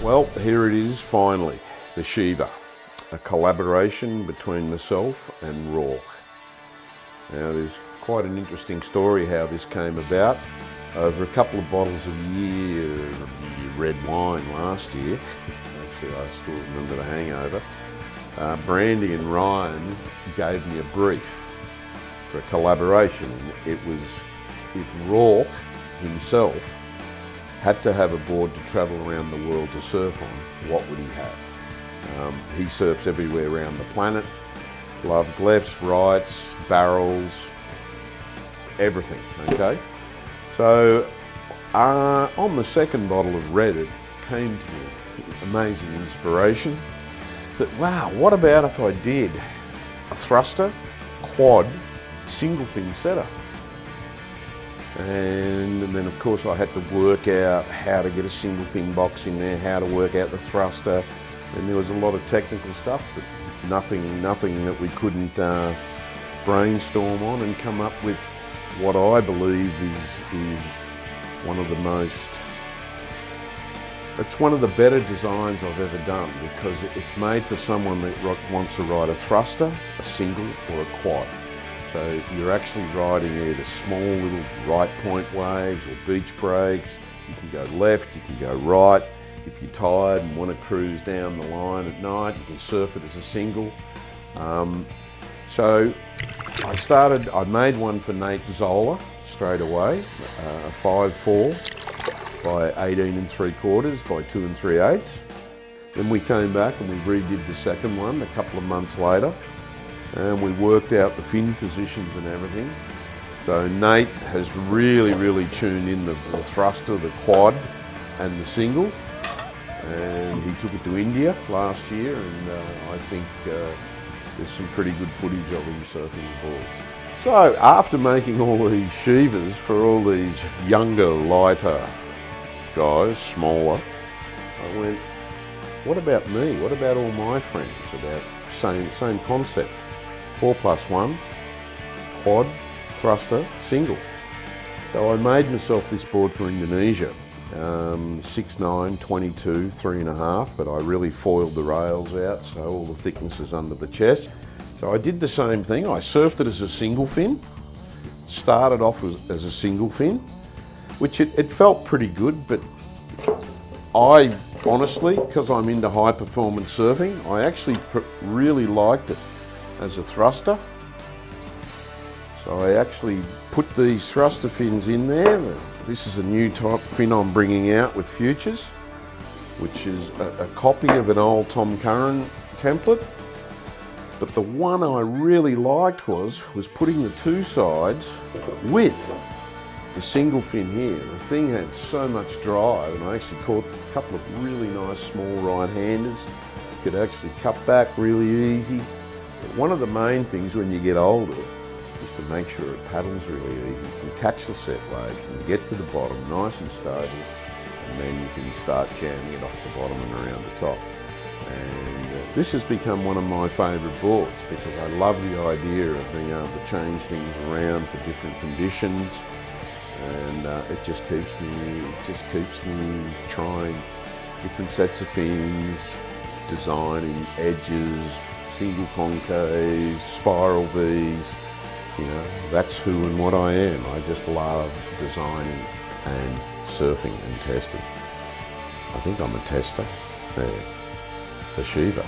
Well, here it is finally, the Shiva, a collaboration between myself and Rourke. Now there's quite an interesting story how this came about. Over a couple of bottles of year red wine last year, actually I still remember the hangover, Brandy and Ryan gave me a brief for a collaboration. It was if Rourke himself had to have a board to travel around the world to surf on, what would he have? He surfs everywhere around the planet, loves lefts, rights, barrels, everything, okay? So on the second bottle of red, it came to me, amazing inspiration, that wow, what about if I did a thruster, quad, single fin setup? And then of course I had to work out how to get a single fin box in there, how to work out the thruster, and there was a lot of technical stuff, but nothing that we couldn't brainstorm on and come up with what I believe is one of the most, it's one of the better designs I've ever done, because it's made for someone that wants to ride a thruster, a single or a quad. So you're actually riding either small little right point waves or beach breaks. You can go left, you can go right. If you're tired and want to cruise down the line at night, you can surf it as a single. So I made one for Nate Zola straight away, a 5.4 by 18 3/4 by 2 3/8. Then we came back and we redid the second one a couple of months later, and we worked out the fin positions and everything. So Nate has really tuned in the thruster, the quad and the single, and he took it to India last year, and I think there's some pretty good footage of him surfing the boards. So after making all these Shivas for all these younger, lighter guys, smaller, I went, what about me? What about all my friends? About same concept. 4+1, quad, thruster, single. So I made myself this board for Indonesia, 6'9", 22, 3.5, but I really foiled the rails out, so all the thickness is under the chest. So I did the same thing. I surfed it as a single fin, started off as a single fin, which it felt pretty good, but I honestly, because I'm into high performance surfing, I actually really liked it as a thruster. So I actually put these thruster fins in there. This is a new type fin I'm bringing out with Futures, which is a copy of an old Tom Curran template. But the one I really liked was putting the two sides with the single fin here. The thing had so much drive, and I actually caught a couple of really nice small right-handers. Could actually cut back really easy. But one of the main things when you get older is to make sure it paddles really easy. You can catch the set waves and get to the bottom nice and stable, and then you can start jamming it off the bottom and around the top. And this has become one of my favourite boards because I love the idea of being able to change things around for different conditions, and it just keeps me trying different sets of fins, designing edges, single concaves, spiral Vs. You know, that's who and what I am. I just love designing and surfing and testing. I think I'm a tester. Yeah. The Shiva.